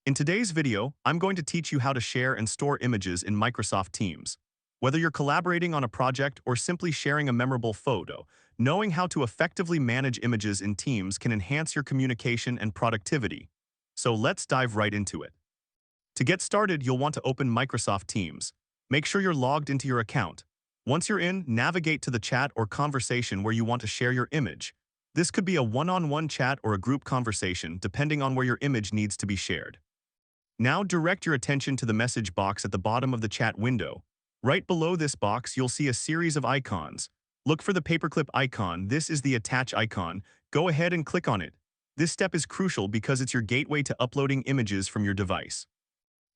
In today's video, I'm going to teach you how to share and store images in Microsoft Teams. Whether you're collaborating on a project or simply sharing a memorable photo, knowing how to effectively manage images in Teams can enhance your communication and productivity. So let's dive right into it. To get started, you'll want to open Microsoft Teams. Make sure you're logged into your account. Once you're in, navigate to the chat or conversation where you want to share your image. This could be a one-on-one chat or a group conversation, depending on where your image needs to be shared. Now direct your attention to the message box at the bottom of the chat window. Right below this box, you'll see a series of icons. Look for the paperclip icon. This is the attach icon. Go ahead and click on it. This step is crucial because it's your gateway to uploading images from your device.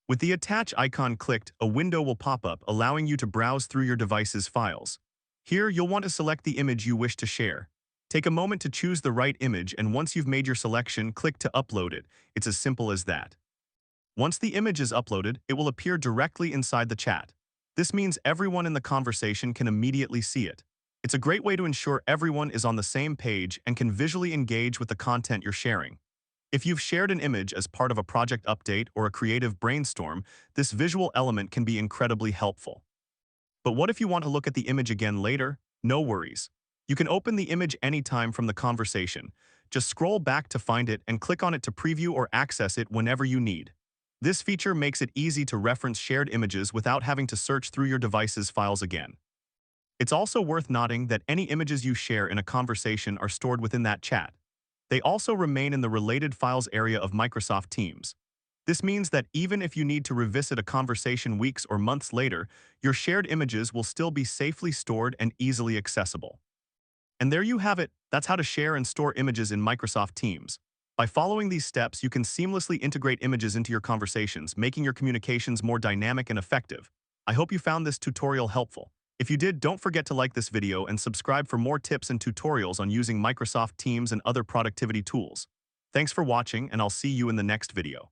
With the attach icon clicked, a window will pop up, allowing you to browse through your device's files. Here, you'll want to select the image you wish to share. Take a moment to choose the right image, and once you've made your selection, click to upload it. It's as simple as that. Once the image is uploaded, it will appear directly inside the chat. This means everyone in the conversation can immediately see it. It's a great way to ensure everyone is on the same page and can visually engage with the content you're sharing. If you've shared an image as part of a project update or a creative brainstorm, this visual element can be incredibly helpful. But what if you want to look at the image again later? No worries. You can open the image anytime from the conversation. Just scroll back to find it and click on it to preview or access it whenever you need. This feature makes it easy to reference shared images without having to search through your device's files again. It's also worth noting that any images you share in a conversation are stored within that chat. They also remain in the related files area of Microsoft Teams. This means that even if you need to revisit a conversation weeks or months later, your shared images will still be safely stored and easily accessible. And there you have it. That's how to share and store images in Microsoft Teams. By following these steps, you can seamlessly integrate images into your conversations, making your communications more dynamic and effective. I hope you found this tutorial helpful. If you did, don't forget to like this video and subscribe for more tips and tutorials on using Microsoft Teams and other productivity tools. Thanks for watching, and I'll see you in the next video.